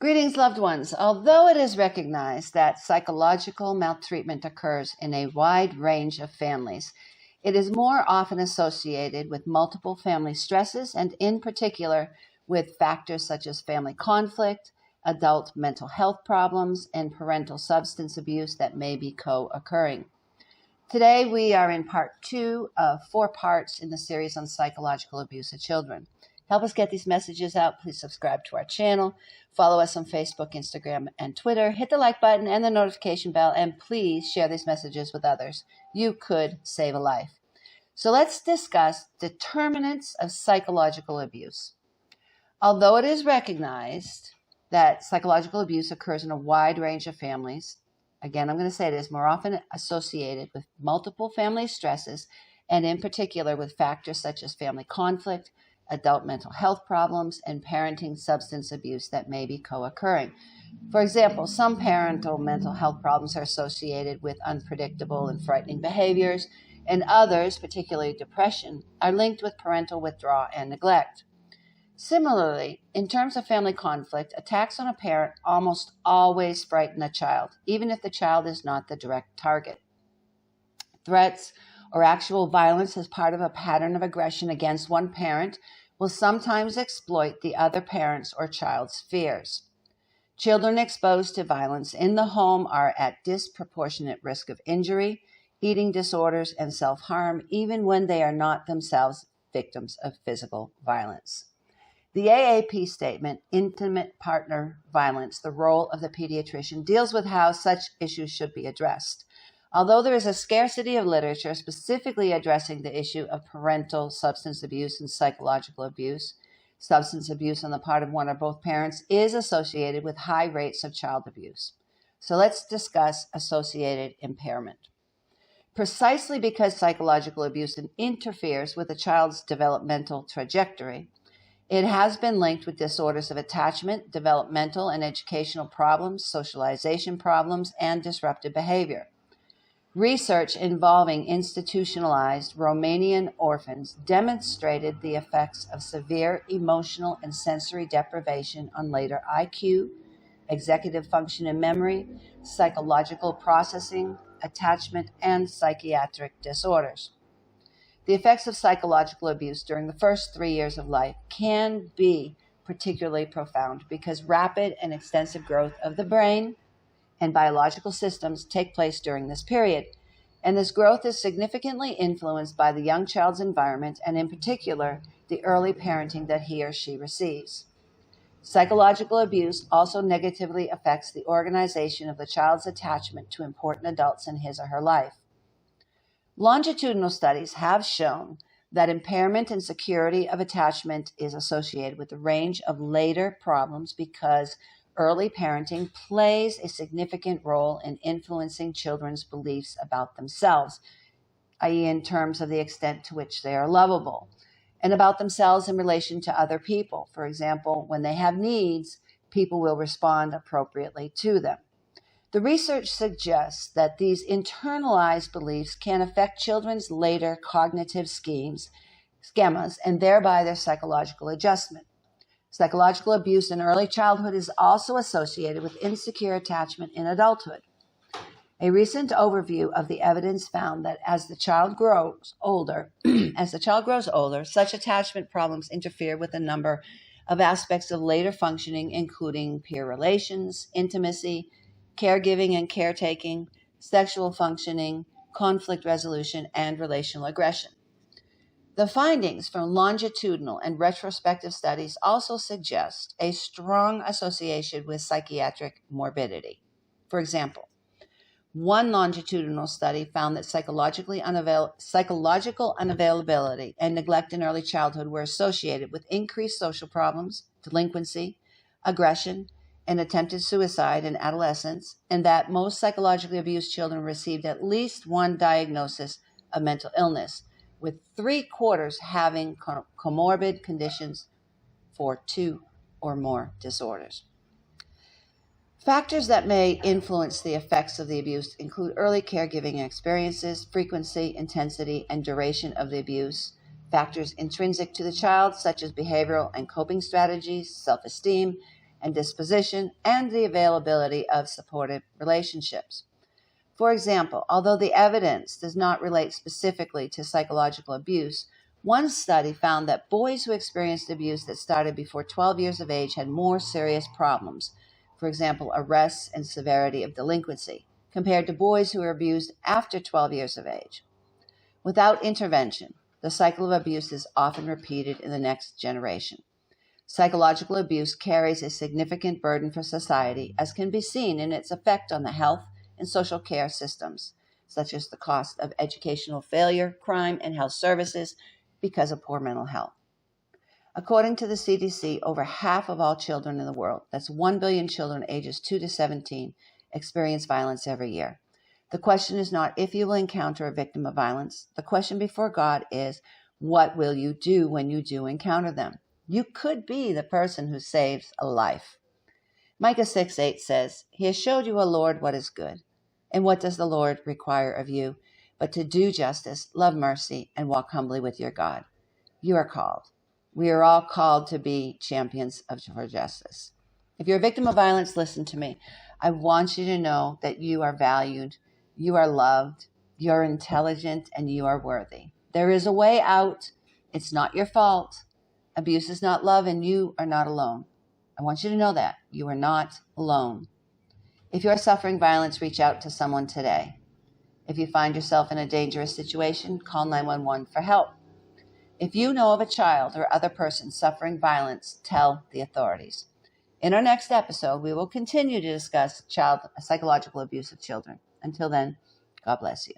Greetings, loved ones. Although it is recognized that psychological maltreatment occurs in a wide range of families, it is more often associated with multiple family stresses and, in particular, with factors such as family conflict, adult mental health problems, and parental substance abuse that may be co-occurring. Today, we are in part 2 of 4 parts in the series on psychological abuse of children. Help us get these messages out. Please subscribe to our channel. Follow us on Facebook, Instagram, and Twitter. Hit the like button and the notification bell, and please share these messages with others. You could save a life. So let's discuss determinants of psychological abuse. Although it is recognized that psychological abuse occurs in a wide range of families, again, I'm going to say it is more often associated with multiple family stresses, and in particular with factors such as family conflict, adult mental health problems, and parenting substance abuse that may be co-occurring. For example, some parental mental health problems are associated with unpredictable and frightening behaviors, and others, particularly depression, are linked with parental withdrawal and neglect. Similarly, in terms of family conflict, attacks on a parent almost always frighten a child, even if the child is not the direct target. Threats or actual violence as part of a pattern of aggression against one parent will sometimes exploit the other parent's or child's fears. Children exposed to violence in the home are at disproportionate risk of injury, eating disorders, and self-harm, even when they are not themselves victims of physical violence. The AAP statement, Intimate Partner Violence, the Role of the Pediatrician, deals with how such issues should be addressed. Although there is a scarcity of literature specifically addressing the issue of parental substance abuse and psychological abuse, substance abuse on the part of one or both parents is associated with high rates of child abuse. So let's discuss associated impairment. Precisely because psychological abuse interferes with a child's developmental trajectory, it has been linked with disorders of attachment, developmental and educational problems, socialization problems, and disruptive behavior. Research involving institutionalized Romanian orphans demonstrated the effects of severe emotional and sensory deprivation on later IQ, executive function and memory, psychological processing, attachment, and psychiatric disorders. The effects of psychological abuse during the first 3 years of life can be particularly profound because rapid and extensive growth of the brain and biological systems take place during this period, and this growth is significantly influenced by the young child's environment and, in particular, the early parenting that he or she receives. Psychological abuse also negatively affects the organization of the child's attachment to important adults in his or her life. Longitudinal studies have shown that impairment in security of attachment is associated with a range of later problems because early parenting plays a significant role in influencing children's beliefs about themselves, i.e. in terms of the extent to which they are lovable, and about themselves in relation to other people. For example, when they have needs, people will respond appropriately to them. The research suggests that these internalized beliefs can affect children's later cognitive schemas, and thereby their psychological adjustment. Psychological abuse in early childhood is also associated with insecure attachment in adulthood. A recent overview of the evidence found that as the child grows older, such attachment problems interfere with a number of aspects of later functioning, including peer relations, intimacy, caregiving and caretaking, sexual functioning, conflict resolution, and relational aggression. The findings from longitudinal and retrospective studies also suggest a strong association with psychiatric morbidity. For example, one longitudinal study found that psychological unavailability and neglect in early childhood were associated with increased social problems, delinquency, aggression, and attempted suicide in adolescence, and that most psychologically abused children received at least one diagnosis of mental illness, with 3/4 having comorbid conditions for 2 or more disorders. Factors that may influence the effects of the abuse include early caregiving experiences, frequency, intensity, and duration of the abuse, factors intrinsic to the child, such as behavioral and coping strategies, self-esteem, and disposition, and the availability of supportive relationships. For example, although the evidence does not relate specifically to psychological abuse, one study found that boys who experienced abuse that started before 12 years of age had more serious problems, for example, arrests and severity of delinquency, compared to boys who were abused after 12 years of age. Without intervention, the cycle of abuse is often repeated in the next generation. Psychological abuse carries a significant burden for society, as can be seen in its effect on the health and social care systems, such as the cost of educational failure, crime, and health services because of poor mental health. According to the CDC, over half of all children in the world, that's 1 billion children ages 2 to 17, experience violence every year. The question is not if you will encounter a victim of violence. The question before God is, what will you do when you do encounter them? You could be the person who saves a life. Micah 6:8 says, He has showed you, O Lord, what is good. And what does the Lord require of you? But to do justice, love mercy, and walk humbly with your God. You are called. We are all called to be champions for justice. If you're a victim of violence, listen to me. I want you to know that you are valued, you are loved, you're intelligent, and you are worthy. There is a way out. It's not your fault. Abuse is not love, and you are not alone. I want you to know that. You are not alone. If you are suffering violence, reach out to someone today. If you find yourself in a dangerous situation, call 911 for help. If you know of a child or other person suffering violence, tell the authorities. In our next episode, we will continue to discuss psychological abuse of children. Until then, God bless you.